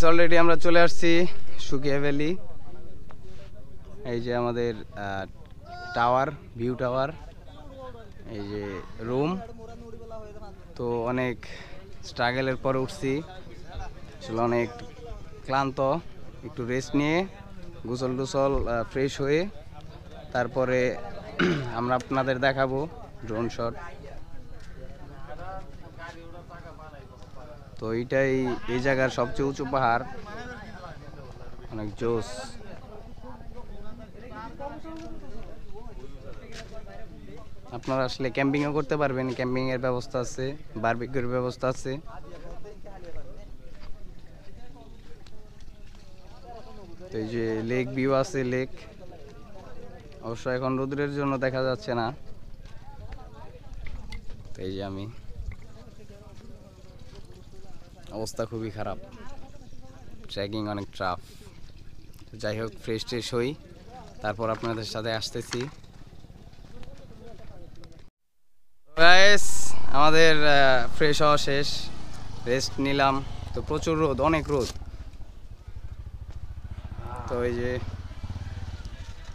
Already আমরা চলে আসছি সুকিয়া ভ্যালি। এই যে আমাদের টাওয়ার, ভিউ টাওয়ার, এই যে রুম। তো অনেক স্ট্রাগলের পরে উঠছি, আসলে অনেক ক্লান্ত। একটু রেস্ট নিয়ে গোসল টোসল ফ্রেশ হয়ে তারপরে আমরা আপনাদের দেখাবো ড্রোন শট। তো এইটাই এই জায়গার সবচেয়ে উঁচু পাহাড়, অনেক জোস। আপনারা আসলে ক্যাম্পিংও করতে পারবেন, ক্যাম্পিং এর ব্যবস্থা আছে, বারবিকিউর ব্যবস্থা আছে। তো এই যে লেক ভিউ আছে, লেক অবশ্য এখন রোদ্রের জন্য দেখা যাচ্ছে না। তো এই যে আমি, অবস্থা খুবই খারাপ, ট্রেকিং অনেক টাফ। যাই হোক, ফ্রেশ ট্রেশ হই, তারপর আপনাদের সাথে আসতেছি। গাইস, আমাদের ফ্রেশ হওয়া শেষ, রেস্ট নিলাম। তো প্রচুর রোদ, অনেক রোদ। তো এই যে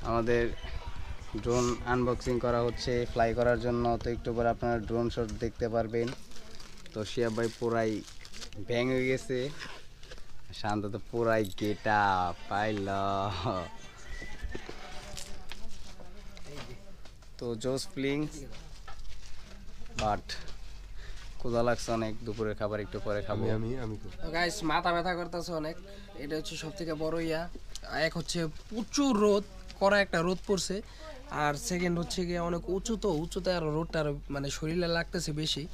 আমাদের ড্রোন আনবক্সিং করা হচ্ছে ফ্লাই করার জন্য। তো একটু পরে আপনারা ড্রোন শট দেখতে পারবেন। তো শিয়াব ভাই পুরাই ব্যাং হয়ে গেছে, শান্ত তো পুরাই গেটা পাইল। তো জোস ফিলিং, বাট ক্ষুধা লাগছে অনেক। দুপুরের খাবার একটু পরে খাবো। গাইস, মাথা ব্যথা করতেছে অনেক। এটা হচ্ছে সব থেকে বড় ইয়া। এক হচ্ছে প্রচুর রোদ, কড়া একটা রোদ পড়ছে। আর সেকেন্ড হচ্ছে গিয়ে অনেক উঁচুতে আর রোদটা মানে শরীরে লাগতেছে বেশি।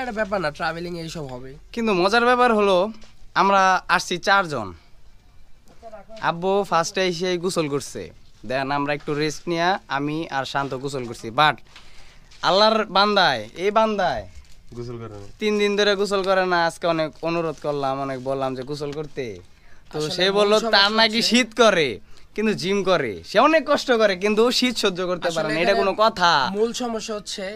এটা ব্যাপার না, ট্রাভেলিং এইসব হবে। কিন্তু মজার ব্যাপার হলো, আমরা আসছি 4 জন। আব্বু ফার্স্টে এসে গোসল করছে, দেন আমরা একটু রেস্ট নিয়ে আমি আর শান্ত গোসল করছি। বাট আল্লাহর বান্দায়, এই বান্দায় গোসল করে না, 3 দিন ধরে গোসল করে না। আজকে অনেক অনুরোধ করলাম, অনেক বললাম যে গোসল করতে। তো সে বললো তার নাকি শীত করে, কিন্তু জিম করে, সে অনেক কষ্ট করে, কিন্তু শীত সহ্য করতে পারে না। এটা কোনো কথা? মূল সমস্যা হচ্ছে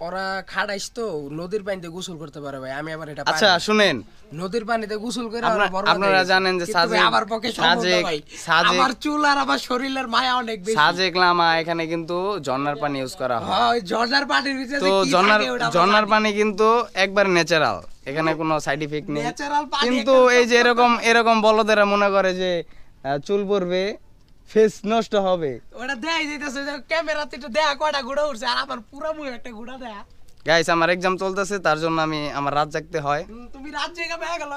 ওরা খাড়াইস তো নদীর পানিতে গোসল করতে পারে ভাই। আমি আবার এটা আচ্ছা শুনেন, নদীর পানিতে গোসল করে আপনারা জানেন যে আমার পক্ষে সম্ভব না ভাই। আমার চুল আর আমার শরীরের মায়া অনেক বেশি। সাজেক লামা এখানে কিন্তু ঝর্ণার পানি ইউজ করা হয়। হ্যাঁ, ঝর্ণার পানির ভিতরে তো ঝর্ণার পানি কিন্তু একবার ন্যাচারাল, এখানে কোনো সাইড ইফেক্ট নেই। কিন্তু এই যে এরকম বলদেরা মনে করে যে চুল পড়বে, ফেস নষ্ট হবে। ওটা দেখাই যাইতেছে যে ক্যামেরাতে একটু দেখা কয়টা ঘোড়া উঠছে, আর আমার পুরো মুখ একটা ঘোড়া দেখা। গাইস, আমার এক্সাম চলতেছে, তার জন্য আমার রাত জাগতে হয়। তুমি রাত জেগে ভাই গেল,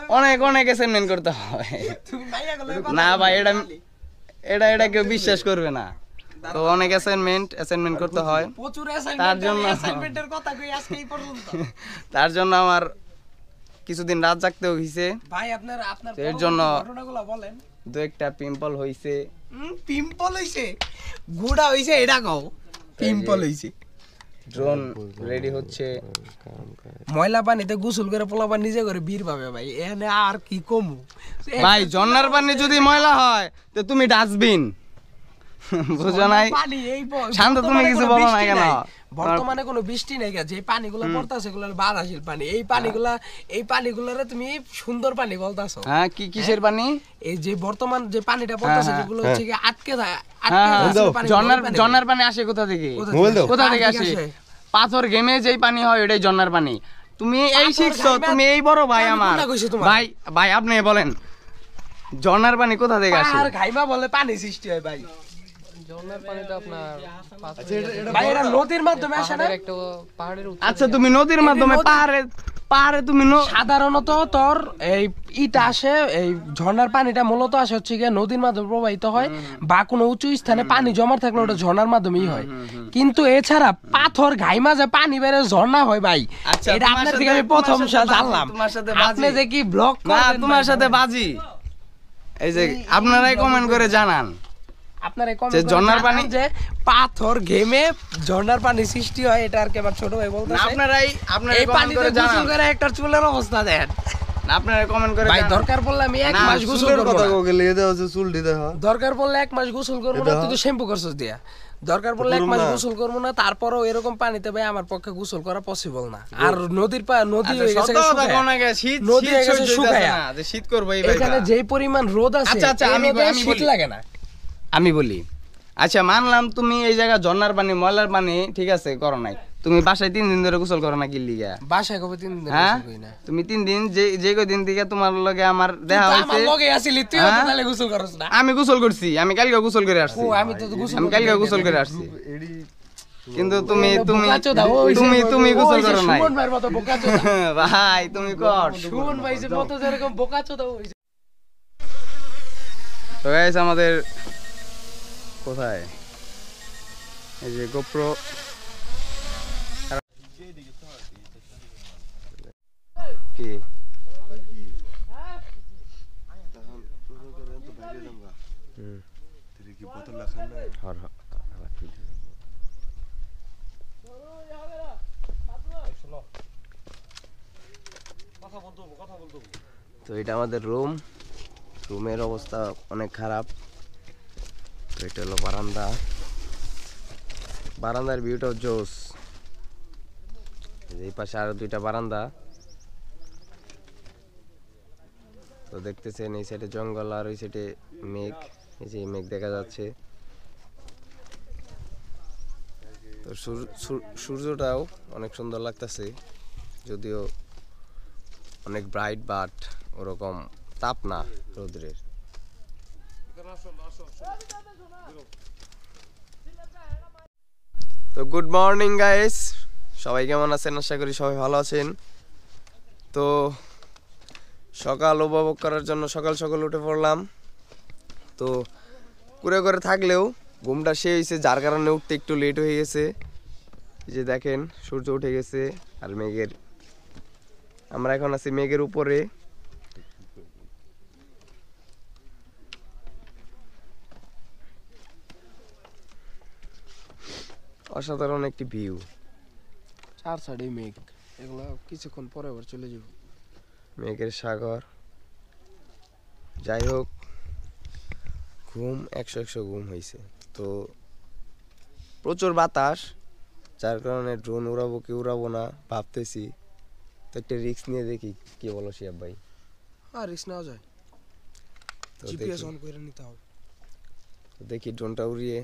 অনেক অ্যাসাইনমেন্ট করতে হয়। তুমি ভাই গেল না ভাই, এটা কেউ বিশ্বাস করবে না। তো অনেক অ্যাসাইনমেন্ট করতে হয়, প্রচুর অ্যাসাইনমেন্টের কথা কই আজকে এই পর্যন্ত। তার জন্য আমার কিছুদিন রাত জাগতে হইছে ভাই। আপনার এর জন্য ঘটনাগুলো বলেন। 2-1টা পিম্পল হইছে। পিম্পল হইছে, গুড়া হইছে, এটা কও পিম্পল হইছে। ড্রোন রেডি হচ্ছে। ময়লা পানিতে গোসল করে পোলাপান নিজে করে বীর পাবে ভাই, এখানে আর কি কমু ভাই। ঝর্ণার পানি যদি ময়লা হয় তো তুমি ডাস্টবিন, বুঝো নাই? শান্ত, তুমি কিছু বলো না কেন? বর্তমানে কোনো বৃষ্টি নাই, যে পানিগুলো পড়তাছে এগুলো বাতাসের পানি। এই পানিগুলোরে তুমি সুন্দর পানি বলতাছো। হ্যাঁ, কিসের পানি? এই যে বর্তমান যে পানিটা পড়তাছে, যেগুলো হচ্ছে কি আটকে থাকে। ঝর্ণার পানি আসে কোথা থেকে? কোথা থেকে আসে? পাথর ঘেমে যেই পানি হয় ওটাই ঝর্ণার পানি। তুমি এই শিখছো, তুমি এই বড় ভাই আমার। ভাই আপনি বলেন, ঝর্ণার পানি কোথা থেকে আসে? আর ঘাইমা বলে পানি সৃষ্টি হয় ভাই। ঝর্ণার পানিটা আপনার ভাই এটা নদীর মাধ্যমে আসে না? একটা পাহাড়ের আচ্ছা, তুমি নদীর মাধ্যমে পাহাড়ে তুমি সাধারণত তোর এই ইটা আসে, এই ঝর্ণার পানিটা মূলত আসে হচ্ছে গিয়ে নদীর মাধ্যমে প্রবাহিত হয়, বা কোনো উঁচু স্থানে পানি জমা থাকলে ওটা ঝর্ণার মাধ্যমেই হয়। কিন্তু এছাড়া পাথর ঘাইমা যে পানি বের ঝর্ণা হয় ভাই, এটা আপনার থেকে আমি প্রথম জানলাম। আপনি যে কি ব্লগ করেন, তোমার সাথে বাজি। এই যে আপনারাই কমেন্ট করে জানান, আপনার ঝর্ণার পানি যে পাথর ঘেমে ঝর্ণার পানি সৃষ্টি হয়, এটা আর কি আমার ছোট ভাই বলতেছে। আপনারাই এই পানিতে গোসল করে একটা চুলের অবস্থা দেখেন। না আপনারা কমেন্ট করে ভাই জানান। দরকার পড়লে আমি 1 না, মাস গোসল চুলের করব কথা না। কইলে এটা হচ্ছে চুল দিতে হয় দরকার পড়লে 1 মাস গোসল করব না, এটা- তুই তো শ্যাম্পু করছস দিয়া। দরকার পড়লে 1 মাস গোসল করব না, তারপরেও এরকম পানিতে ভাই আমার পক্ষে গোসল করা পসিবল না। আর নদী আচ্ছা, হয়ে গেছে সত্য কথা শুকায়া। কোন আগে শীত নদী শীত হয়ে গেছে সহ্য হইতাছে শুকায়া। না, যে শীত করবো এই ভাই এখানে যেই পরিমাণ রোদ আছে, আচ্ছা, আচ্ছা, এই আমি রোদে বলি। শীত লাগে না। আমি বলি আচ্ছা মানলাম তুমি এই জায়গা ঝর্ণার পানি ময়লার পানি ঠিক আছে করো নাই, তুমি বাসায় 3 দিন ধরে গোসল করো না কি লিগা? বাসায় কবে 3 দিন হ্যাঁ গোসল করি না। তুমি 3 দিন যে কদিন থেকে তোমার লগে আমার দেখা তুই তো আমার হইছে লগে আছিলি, তুই তো হ্যাঁ? তাহলে গোসল করছ না। আমি গোসল করছি, আমি কালকে গোসল করে আসছি। ও আমি তো গোসল আমি কালকে গোসল করে আসছি, এডি কিন্তু তুমি তুমি বোকাচোদা, ও হইছে- তুমি তুমি ও গোসল হইছে করো নাই। সুমন ভাইয়ের মতো বোকাচোদা। ভাই তুমি কর। সুমন ভাই যে মতো যেরকম বোকাচোদা হইছে। তো গাইস আমাদের কোথায় এই যে গোপ্রো কি কি বোতল রাখা না হর হর তো এটা আমাদের রুমের অবস্থা অনেক খারাপ। তো এটা হলো বারান্দার ভিউটাও জোস। এই পাশে আরো 2টা বারান্দা। তো দেখতেছেন এই সাইডে জঙ্গল আর ওই সাইডে মেঘ, এই যে মেঘ দেখা যাচ্ছে। তো সূর্যটাও অনেক সুন্দর লাগতেছে, যদিও অনেক ব্রাইট বাট ওরকম তাপ না রোদ্রের। তো গুড মর্নিং গাইস, সবাই কেমন আছেন? আশা করি সবাই ভালো আছেন। তো সকাল উপভোগ করার জন্য সকাল সকাল উঠে পড়লাম। তো করে থাকলেও ঘুমটা শেষ হয়েছে, যার কারণে উঠতে একটু লেট হয়ে গেছে। এই যে দেখেন সূর্য উঠে গেছে আর আমরা এখন আছি মেঘের উপরে। অসাধারণ একটি ভিউ। 4 সাইডে মেঘ, এগুলা কিছুক্ষণ পরে আবার চলে যাব। মেঘের সাগর। যাই হোক, ঘুম 100 ঘুম হয়েছে। তো প্রচুর বাতাস, যার কারণে ড্রোন উড়াবো কি উড়াবো না ভাবতেছি। তো একটা রিস্ক নিয়ে দেখি, কি বলো শিয়াব ভাই? আর রিস্ক নেওয়া যায়, তো জিপিএস অন করে নিতে হবে। দেখি ড্রোনটা উড়িয়ে